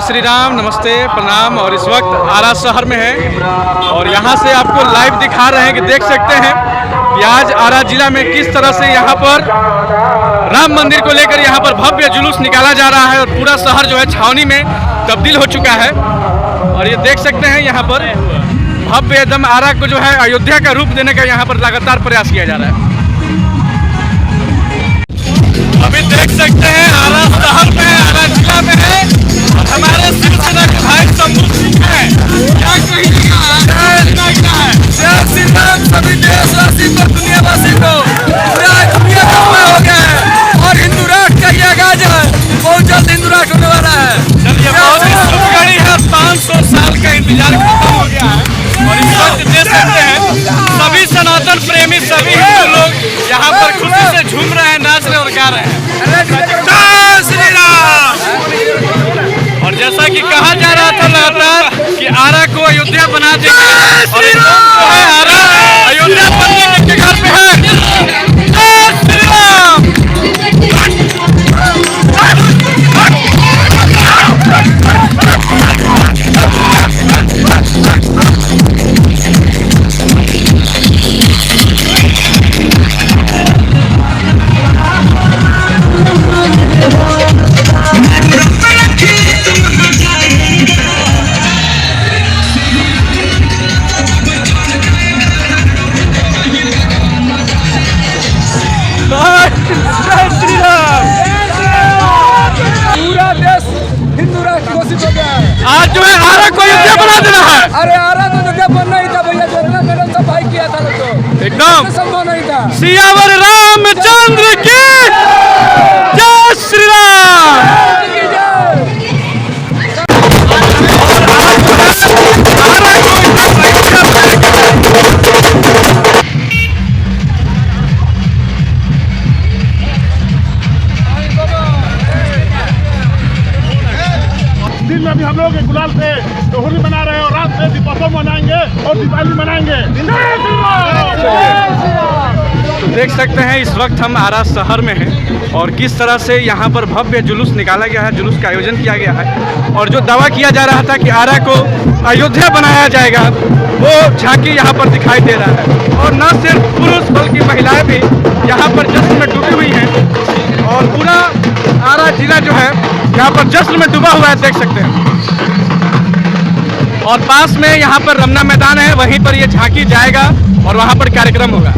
श्री राम, नमस्ते, प्रणाम। और इस वक्त आरा शहर में है और यहाँ से आपको लाइव दिखा रहे हैं कि देख सकते हैं कि आज आरा जिला में किस तरह से यहाँ पर राम मंदिर को लेकर यहाँ पर भव्य जुलूस निकाला जा रहा है और पूरा शहर जो है छावनी में तब्दील हो चुका है। और ये देख सकते हैं यहाँ पर भव्य एकदम आरा को जो है अयोध्या का रूप देने का यहाँ पर लगातार प्रयास किया जा रहा है। अभी देख सकते हैं आरा शहर में, आरा जिला में है और हमारे शिवसेना के भाई शंभू सिंह हैं। क्या कहिएगा? जय श्री राम सभी देशवासी को, दुनियावासी को, पूरा दुनिया में हो गया है और हिंदू राष्ट्र का ये आगाज है, बहुत जल्द हिंदू राष्ट्र होने वाला है। चलिए, बहुत ही शुभ घड़ी है, 500 साल का इंतजार खत्म हो गया है और इस वक्त देख सकते हैं सभी सनातन प्रेमी, सभी हिंदू लोग यहाँ पर खुशी से झूम रहे हैं, नाच रहे और गा रहे हैं। जय श्री राम। और जैसा कि कहा जा रहा था लगातार कि आरा को अयोध्या बना देंगे और जो है आरा अयोध्या बनने के घर पे है। जय श्री राम। आज जो है आरा को अयोध्या बना देना है। अरे आरा तो अयोध्या बनना ही था भैया, जो इतना कदम सफाई किया था तो एकदम संभव नहीं था। सियावर रामचंद्र की जय श्री राम। दिन में अभी हम लोग गुलाल से होली मना रहे हैं और रात में दीपोत्सव मनाएंगे और दिवाली मनाएंगे। तो देख सकते हैं इस वक्त हम आरा शहर में हैं और किस तरह से यहाँ पर भव्य जुलूस निकाला गया है, जुलूस का आयोजन किया गया है और जो दावा किया जा रहा था कि आरा को अयोध्या बनाया जाएगा वो झांकी यहाँ पर दिखाई दे रहा है। और न सिर्फ पुरुष बल्कि महिलाएं भी यहाँ पर जश्न में डूबी हुई हैं और पूरा आरा जिला जो है यहाँ पर जश्न में डूबा हुआ है, देख सकते हैं। और पास में यहाँ पर रमना मैदान है, वहीं पर ये झांकी जाएगा और वहाँ पर कार्यक्रम होगा।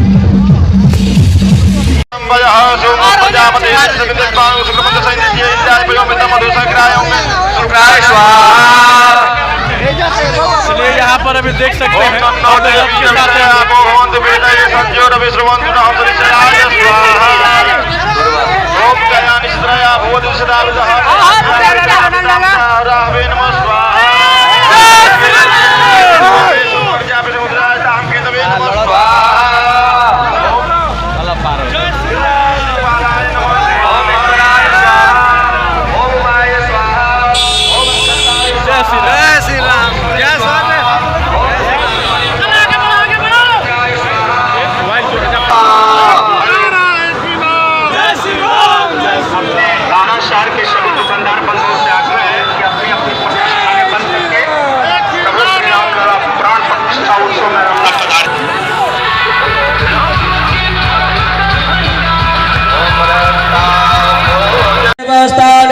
इसलिए यहाँ पर अभी देख सकते हैं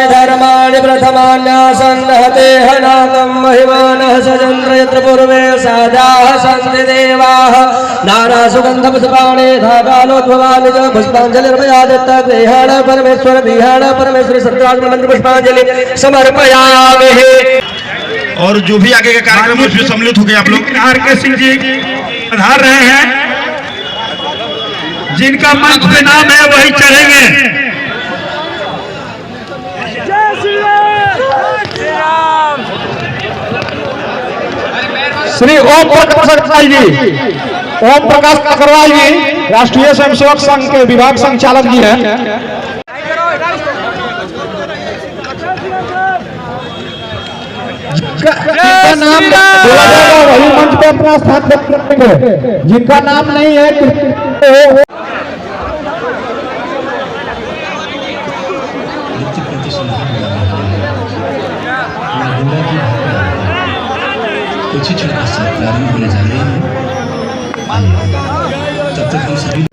धर्माणि प्रथमान्यासन्नहते हनाकं महिमानः सजन्त्र यत्र पूर्वे सादाः सन्ति देवाः नानासुगन्धपुष्पाणि धागालोद्भवानि च पुष्पाञ्जलिर्मयादित्य गृहाण परमेश्वर विहाण परमेश्वरी सत्याग्निमन्त्र पुष्पाञ्जलि समर्पयामि। और जो भी आगे का कार्यक्रम है उसमें सम्मिलित हो गए आप लोग। आर.के. सिंह जी पधार रहे हैं, जिनका मंच पे नाम है वही चढ़ेंगे। श्री ओम प्रकाश अग्रवाल जी, ओम प्रकाश अग्रवाल जी राष्ट्रीय स्वयंसेवक संघ के विभाग संचालक जी हैं। जिनका नाम बोला जाएगा वही मंच पे अपना स्थान रखेंगे, जिनका नाम नहीं है कुछ ही क्षण पश्चात प्रारंभ होने जा रही है। आइए तब तक हम सभी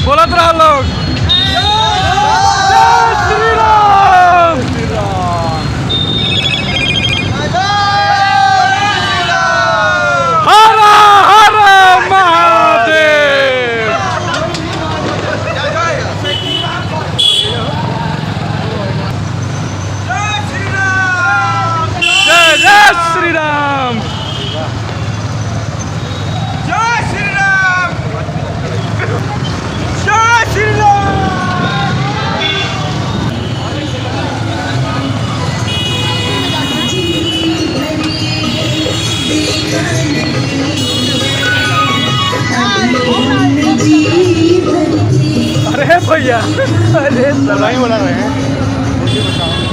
बोलत रहा लोग हर हर महादेव। जय जय श्री राम। अरे भैया, अरे नहीं बोला रहे हैं।